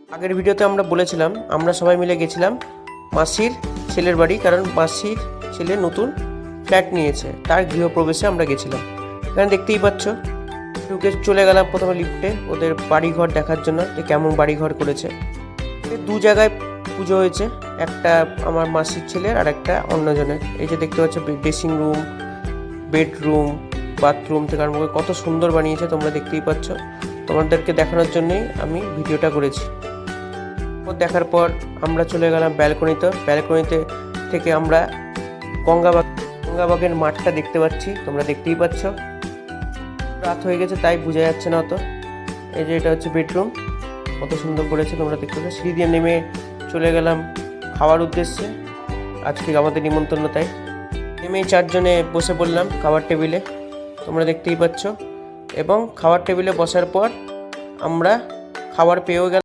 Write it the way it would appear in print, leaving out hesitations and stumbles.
আগের ভিডিওতে আমরা বলেছিলাম আমরা সবাই মিলে গেছিলাম মাসির ছেলের বাড়ি, কারণ মাসির ছেলে নতুন ফ্ল্যাট নিয়েছে, তার গৃহপ্রবেশে আমরা গেছিলাম। এখানে দেখতেই পাচ্ছ, ঢুকে চলে গেলাম প্রথমে লিফটে ওদের বাড়িঘর দেখার জন্য, যে কেমন বাড়িঘর করেছে। দু জায়গায় পুজো হয়েছে, একটা আমার মাসির ছেলের আর একটা অন্যজনের। এই যে দেখতে পাচ্ছ ড্রেসিং রুম, বেডরুম, বাথরুম থেকে আরম্ভ করে কত সুন্দর বানিয়েছে, তোমরা দেখতেই পাচ্ছ। তোমাদেরকে দেখানোর জন্যই আমি ভিডিওটা করেছি। দেখার পর আমরা চলে গেলাম ব্যালকনিতে থেকে আমরা গঙ্গাবাগের মাঠটা দেখতে পাচ্ছি, তোমরা দেখতেই পাচ্ছ। রাত হয়ে গেছে তাই বোঝা যাচ্ছে না অত। এই যে এটা হচ্ছে বেডরুম, কত সুন্দর করেছে তোমরা দেখতে পাচ্ছ। সিঁড়ি দিয়ে নেমে চলে গেলাম খাওয়ার উদ্দেশ্যে, আজকে আমাদের নিমন্ত্রণ, তাই নেমেই 4 জনে বসে পড়লাম খাবার টেবিলে, তোমরা দেখতেই পাচ্ছ। এবং খাবার টেবিলে বসার পর আমরা খাবার পেয়েও গেলাম।